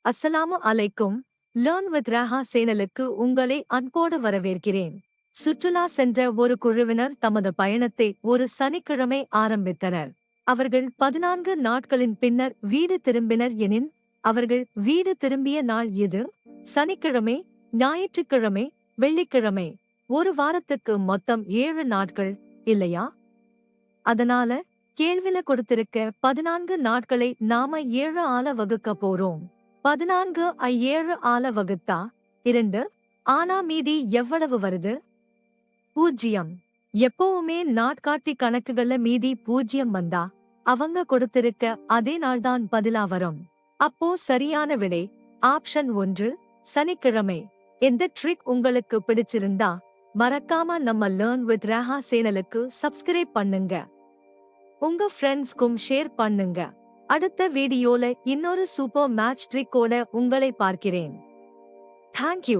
அஸ்ஸலாமு அலைக்கும். Learn with ராஹா சேனலுக்கு உங்களை அன்போடு வரவேற்கிறேன். சுற்றுலா சென்ற ஒரு குழுவினர் தமது பயணத்தை ஒரு சனிக்கிழமை ஆரம்பித்தனர். அவர்கள் 14 நாட்களின் பின்னர் வீடு திரும்பினர் எனின், அவர்கள் வீடு திரும்பிய நாள் எது? சனிக்கிழமை, ஞாயிற்றுக்கிழமை, வெள்ளிக்கிழமை. ஒரு வாரத்துக்கு மொத்தம் 7 நாட்கள், இல்லையா? அதனால கேள்வில கொடுத்திருக்க 14 நாட்களை நாம 7 ஆல வகுக்க போறோம். 14 ஐ 7 ஆல வகுத்தா 2. ஆனா மீதி எவ்வளவு வருது? 0. எப்பவுமே நாட்காட்டி கணக்குகள்ல மீதி 0 வந்தா அவங்க கொடுத்திருக்க அதே நாள்தான் பதிலா வரும். அப்போ சரியான விடை ஆப்ஷன் 1 சனிக்கிழமை. இந்த ட்ரிக் உங்களுக்கு பிடிச்சிருந்தா மறக்காம நம்ம லேர்ன் வித் ராஹா சேனலுக்கு சப்ஸ்கிரைப் பண்ணுங்க. உங்க ஃப்ரெண்ட்ஸ்க்கும் ஷேர் பண்ணுங்க. அடுத்த வீடியோல இன்னொரு சூப்பர் மேட்ச் ட்ரிக்கோட உங்களை பார்க்கிறேன். தேங்க்யூ.